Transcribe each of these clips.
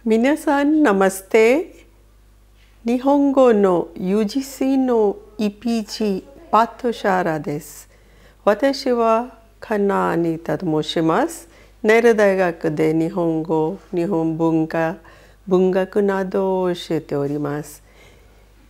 皆さん、ナマステ。日本語の UGC の EPG パトシャーラです。私はカナアニタと申します。ネイル大学で日本語、日本文化、文学などを教えております。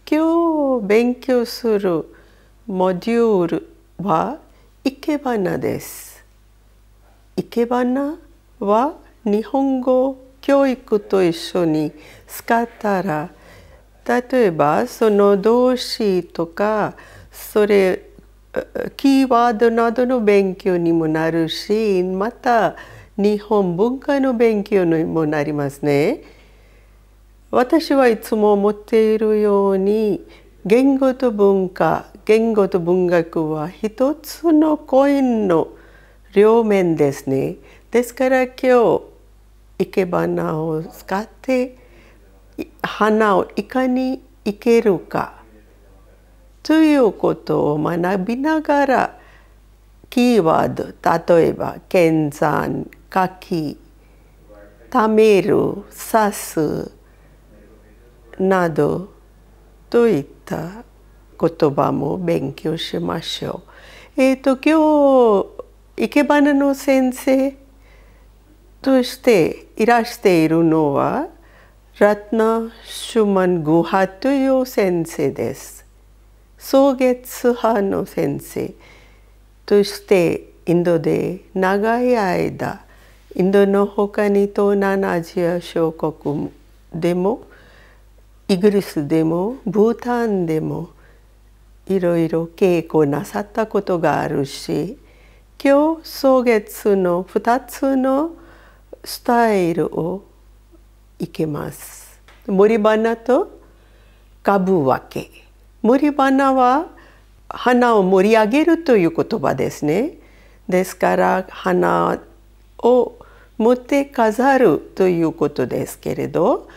今日勉強するモデュールはイケバナです。イケバナは日本語教育と一緒に使ったら、例えばその動詞とかキーワードなどの勉強にもなるし、また日本文化の勉強にもなりますね。私はいつも思っているように、言語と文化、言語と文学は一つのコインの両面ですね。ですから今日生け花を使って花をいかに生けるかということを学びながら、キーワード、例えば剣山、柿、ためる、刺すなどといった言葉も勉強しましょう。今日生け花の先生としていらしているのはラトナ・シュマン・グハという先生です。ソゲツ派の先生としてインドで長い間、インドの他に東南アジア諸国でもイギリスでもブータンでもいろいろ稽古なさったことがあるし、今日ソゲツの2つのスタイルをいけます。森花と株分け。森花は花を盛り上げるという言葉ですね。ですから花を持って飾るということですけれど、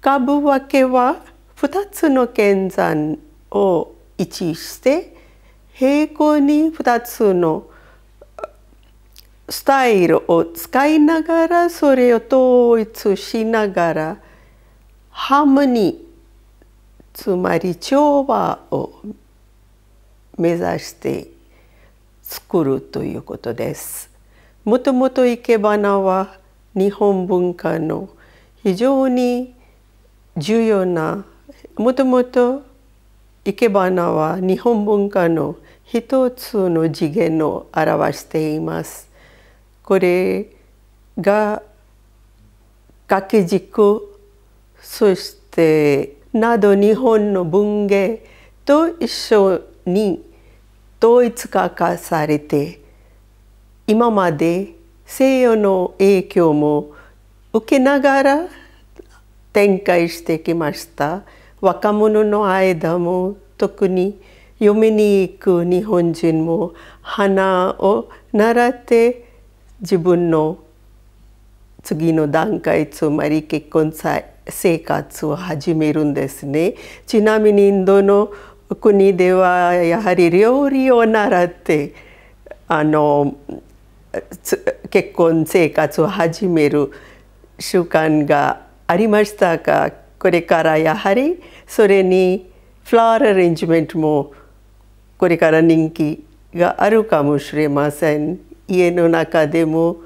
株分けは2つの剣山を位置して平行に2つのスタイルを使いながら、それを統一しながらハーモニー、つまり調和を目指して作るということです。もともと生け花は日本文化の非常に重要な、もともと生け花は日本文化の一つの次元を表しています。これが掛け軸、そしてなど日本の文芸と一緒に統一化されて、今まで西洋の影響も受けながら展開してきました。若者の間も特に読みに行く日本人も花を習って自分の次の段階、つまり結婚生活を始めるんですね。ちなみにインドの国ではやはり料理を習って結婚生活を始める習慣がありましたが、これからやはりそれにフラワーアレンジメントもこれから人気があるかもしれません。家の中でも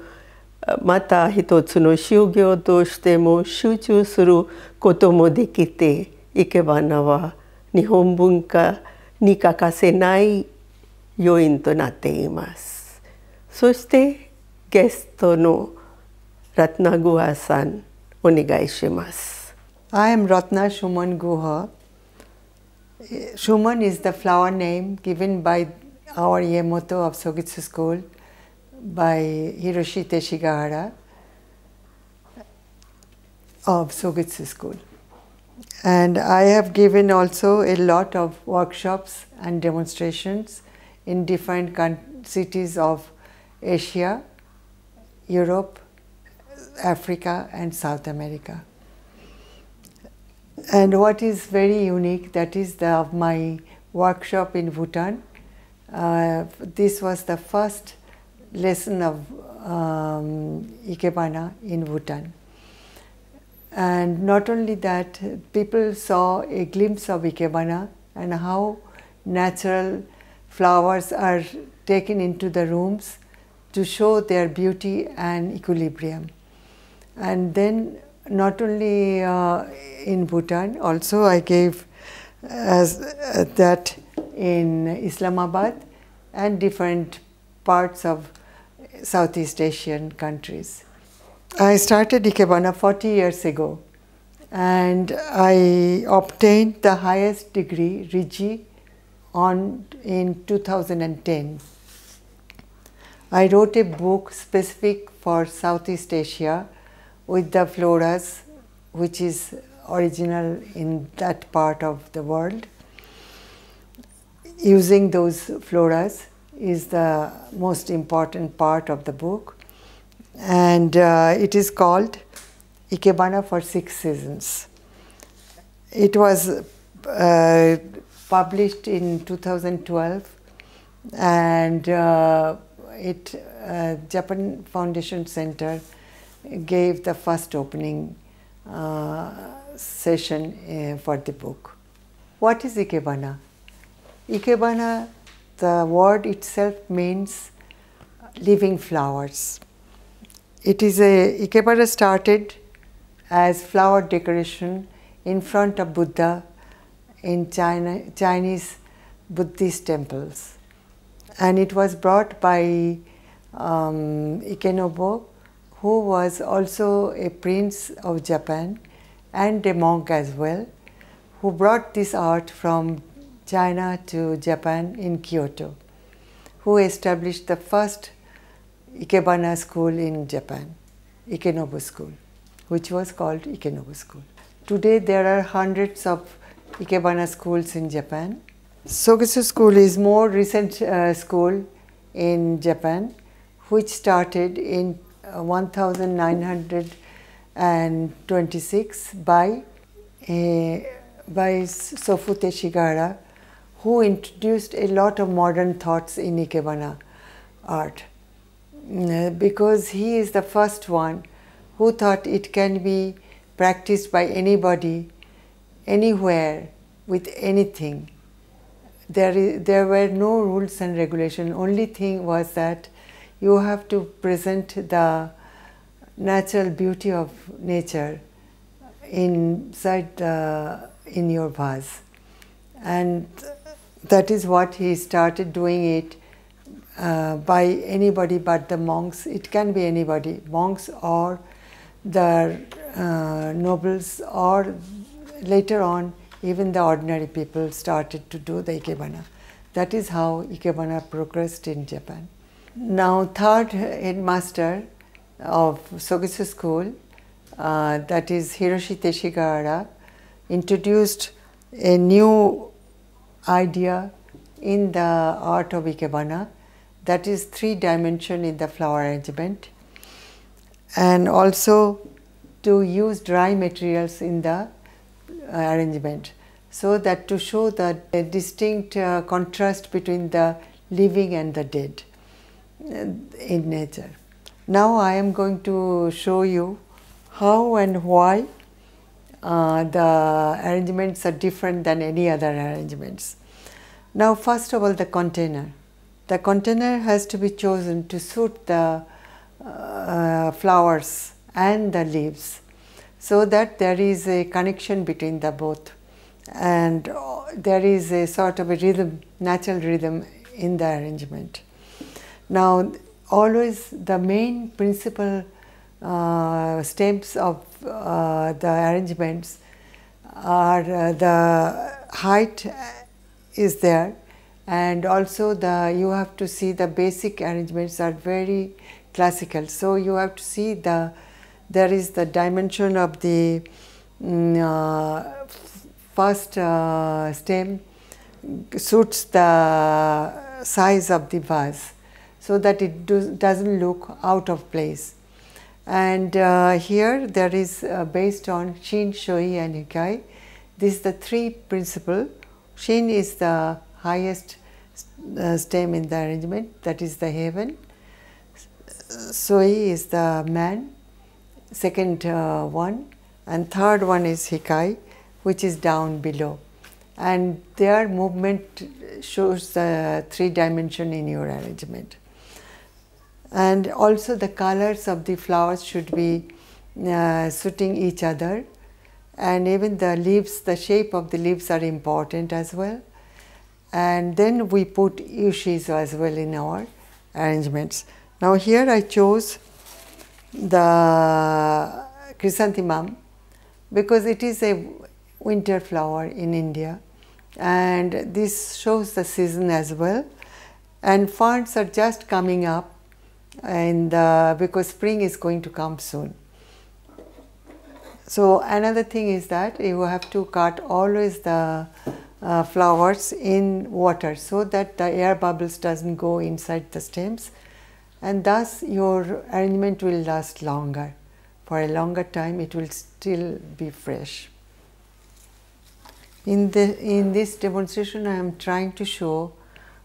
また一つの修行としても集中することもできて、生け花は日本文化に欠かせない要因となっています。そしてゲストのラトナ・グハさん、お願いします。I am Ratna Shuman Guha. Shuman is the flower name given by our Iemoto of Sogetsu School by Hiroshi Teshigahara of Sogetsu School. And I have given also a lot of workshops and demonstrations in different cities of Asia, Europe, Africa and South America. And what is very unique, that is my workshop in Bhutan. This was the first lesson of Ikebana in Bhutan. And not only that, people saw a glimpse of Ikebana and how natural flowers are taken into the rooms to show their beauty and equilibrium. And then not only in Bhutan, also I gave as that in Islamabad and different parts of Southeast Asian countries. I started Ikebana 40 years ago, and I obtained the highest degree, Riji, in 2010. I wrote a book specific for Southeast Asia with the floras, which is original in that part of the world. Using those floras is the most important part of the book, and it is called Ikebana for 6 Seasons. It was published in 2012, and Japan Foundation Center gave the first opening session for the book. What is Ikebana? Ikebana, the word itself means living flowers. Ikebana started as flower decoration in front of Buddha in Chinese Buddhist temples. And it was brought by Ikenobu, who was also a prince of Japan and a monk as well, who brought this art from China to Japan in Kyoto, who established the first Ikebana school in Japan, Ikenobu School, which was called Ikenobu School. Today there are hundreds of Ikebana schools in Japan. Sogetsu School is more recent school in Japan, which started in 1926 by Sofu Teshigara, who introduced a lot of modern thoughts in Ikebana art, because he is the first one who thought it can be practiced by anybody, anywhere, with anything. There were no rules and regulations. Only thing was that you have to present the natural beauty of nature in your vase, and that is what he started doing it by anybody but the monks. It can be anybody, monks or the nobles, or later on even the ordinary people started to do the Ikebana. That is how Ikebana progressed in Japan. Now, third headmaster of Sogetsu School, that is Hiroshi Teshigahara, introduced a new idea in the art of Ikebana, that is 3-dimension in the flower arrangement, and also to use dry materials in the arrangement, so that to show the distinct contrast between the living and the dead in nature. Now I am going to show you how and why the arrangements are different than any other arrangements. Now, first of all, the container. The container has to be chosen to suit the flowers and the leaves, so that there is a connection between the both, and there is a sort of a rhythm, natural rhythm in the arrangement. Now, always the main principal steps of the arrangements are the height is there, and also you have to see the basic arrangements are very classical. So you have to see there is the dimension of the first stem suits the size of the vase, so that it doesn't look out of place. And here there is based on Shin, Shoi and Hikai. This is the 3 principle. Shin is the highest stem in the arrangement, that is the heaven. Soi is the man, second one, and third one is Hikai, which is down below. And their movement shows the 3 dimension in your arrangement. And also the colors of the flowers should be suiting each other, and even the leaves, the shape of the leaves are important as well. And then we put yushis as well in our arrangements. Now here I chose the chrysanthemum because it is a winter flower in India, and this shows the season as well. And ferns are just coming up, and because spring is going to come soon. So another thing is that you have to cut always the flowers in water so that the air bubbles doesn't go inside the stems, and thus your arrangement will last longer. For a longer time it will still be fresh. In this demonstration I am trying to show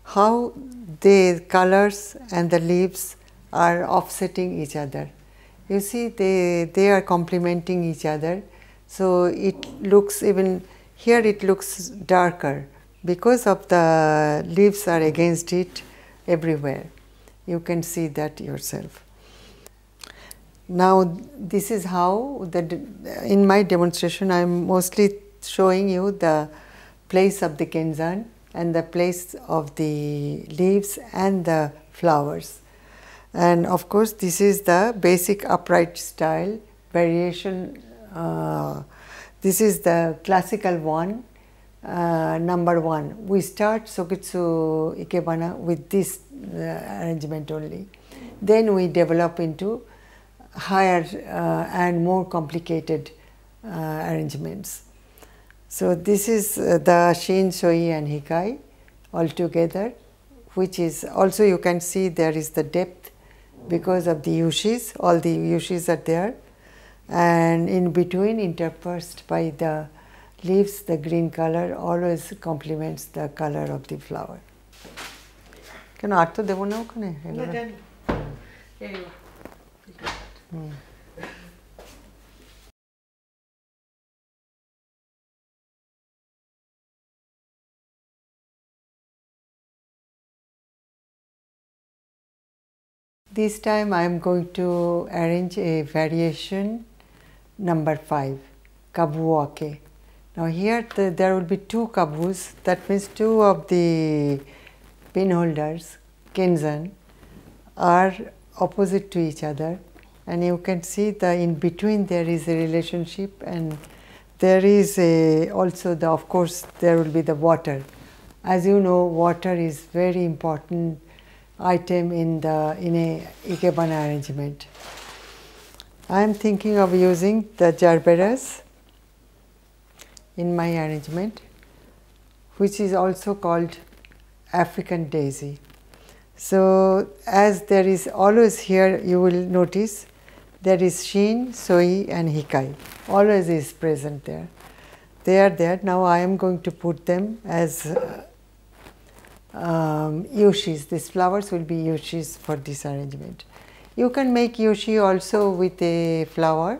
how the colors and the leaves are offsetting each other. You see, they are complementing each other, so it looks, even here it looks darker because of the leaves are against it everywhere. You can see that yourself. Now this is how in my demonstration I am mostly showing you the place of the Kenzan and the place of the leaves and the flowers. And of course this is the basic upright style variation. This is the classical one, number 1. We start Sogetsu Ikebana with this arrangement only. Then we develop into higher and more complicated arrangements. So this is the Shin, Shoi and Hikai all together, which is also, you can see there is the depth because of the yushis, all the yushis are there, and in between interspersed by the leaves, the green color always complements the color of the flower. Can I do that? This time I am going to arrange a variation number 5, kabuake. Now here there will be 2 kabus, that means 2 of the pin holders, Kenzan, are opposite to each other, and you can see the in between there is a relationship, and there is also of course there will be the water. As you know, water is very important item in a Ikebana arrangement. I am thinking of using the Gerberas in my arrangement, which is also called African daisy. So as there is always here, you will notice there is Shin, Soi and Hikai, always is present there. They are there. Now I am going to put them as yushis. These flowers will be yushis for this arrangement. You can make yushi also with a flower,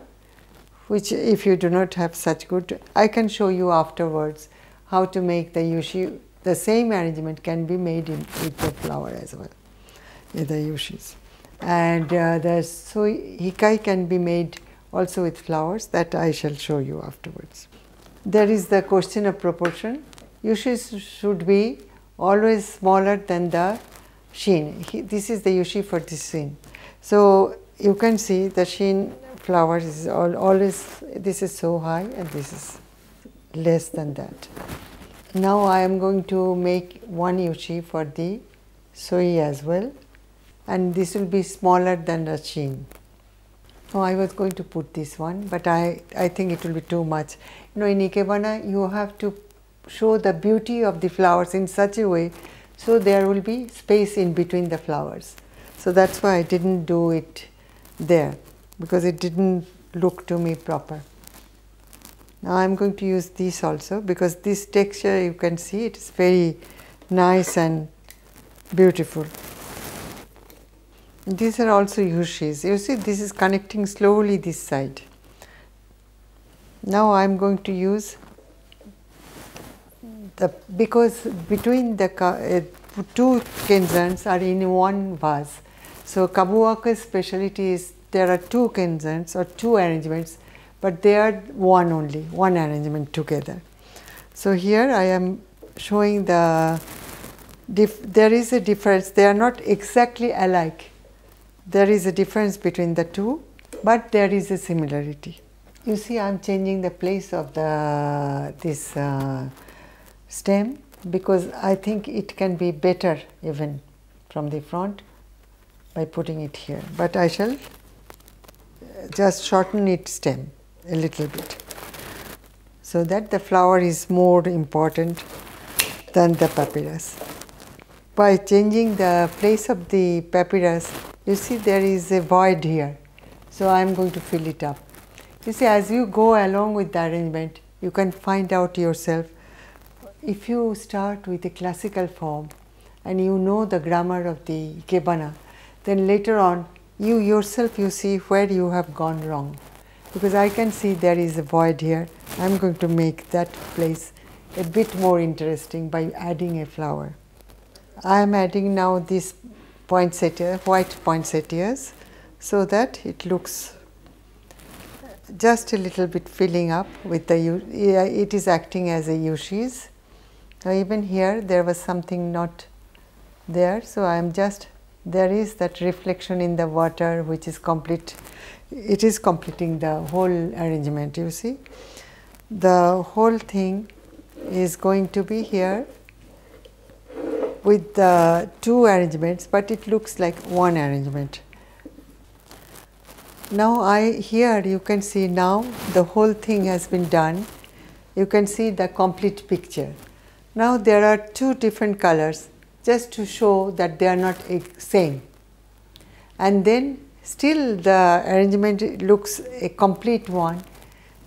which if you do not have such good, I can show you afterwards how to make the yushi. The same arrangement can be made with the flower as well, the yushis. And the hikai can be made also with flowers, that I shall show you afterwards. There is the question of proportion. Yushis should be always smaller than the shin. This is the yushi for this shin. So you can see the shin flowers is always, this is so high and this is less than that. Now I am going to make one yushi for the soi as well, and this will be smaller than the shin. Oh, I was going to put this one, but I think it will be too much. You know, in Ikebana you have to show the beauty of the flowers in such a way so there will be space in between the flowers. So that's why I didn't do it there, because it didn't look to me proper. Now I am going to use this also, because this texture, you can see it is very nice and beautiful. And these are also yushis. You see, this is connecting slowly this side. Now I am going to make one yushi for the soi as well, and this will be smaller than the shin. So you can see the shin flowers is also connecting slowly this side. Now I am going to use because between the two kenzans are in one vase. So Kabuwaka's specialty is there are two kenzans or two arrangements, but they are one only, one arrangement together. So here I am showing there is a difference. They are not exactly alike. There is a difference between the two, but there is a similarity. You see, I am changing the place of this stem because I think it can be better even from the front by putting it here. But I shall just shorten its stem a little bit so that the flower is more important than the papyrus. By changing the place of the papyrus, you see there is a void here. So I am going to fill it up. You see, as you go along with the arrangement, you can find out yourself. If you start with a classical form and you know the grammar of the Ikebana, then later on you yourself you see where you have gone wrong. Because I can see there is a void here. I am going to make that place a bit more interesting by adding a flower. I am adding now this poinsettia, white poinsettias, so that it looks just a little bit filling up with the, it is acting as a yushis. Now even here there was something not there, so I am just, there is that reflection in the water which is complete, it is completing the whole arrangement, you see. The whole thing is going to be here with the two arrangements, but it looks like one arrangement. Now here you can see now the whole thing has been done. You can see the complete picture. Now there are two different colors just to show that they are not same. And then still the arrangement looks a complete one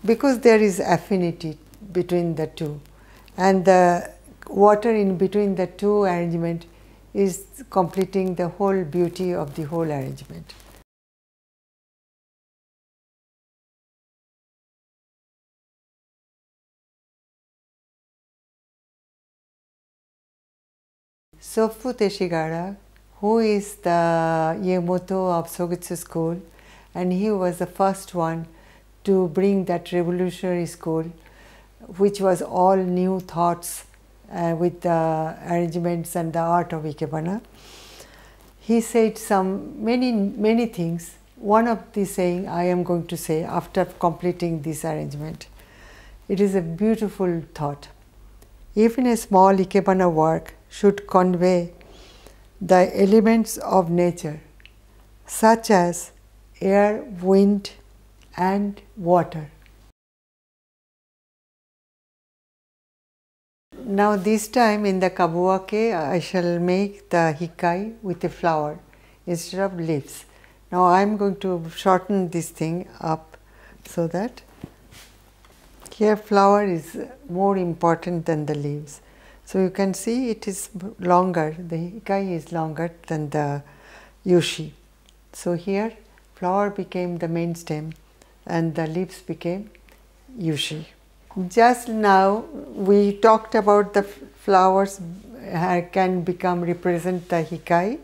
because there is affinity between the two. And the water in between the two arrangement is completing the whole beauty of the whole arrangement. Sofu Teshigara, who is the Iemoto of Sogetsu school, and he was the first one to bring that revolutionary school, which was all new thoughts with the arrangements and the art of Ikebana. He said many things. One of the saying I am going to say after completing this arrangement. It is a beautiful thought. Even a small Ikebana work should convey the elements of nature, such as air, wind, and water. Now this time in the kabuwake, I shall make the hikai with a flower instead of leaves. Now I am going to shorten this thing up so that here flower is more important than the leaves. So you can see it is longer, the hikai is longer than the yushi. So here flower became the main stem and the leaves became yushi. Just now we talked about the flowers can represent the hikai.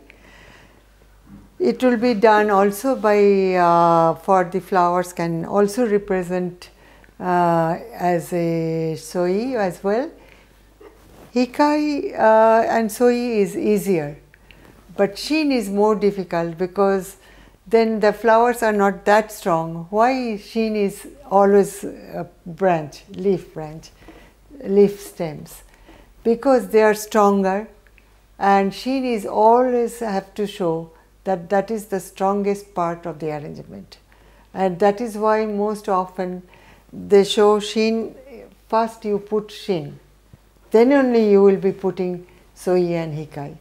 It will be done also by, for the flowers can also represent as a soi as well. Hikai and soi is easier, but shin is more difficult because then the flowers are not that strong. Why shin is always a branch, leaf stems? Because they are stronger, and shin is always have to show that that is the strongest part of the arrangement. And that is why most often they show shin, first you put shin, then only you will be putting soi and hikai.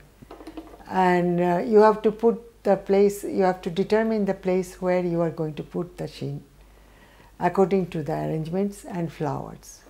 And you have to put the place, you have to determine the place where you are going to put the shin according to the arrangements and flowers.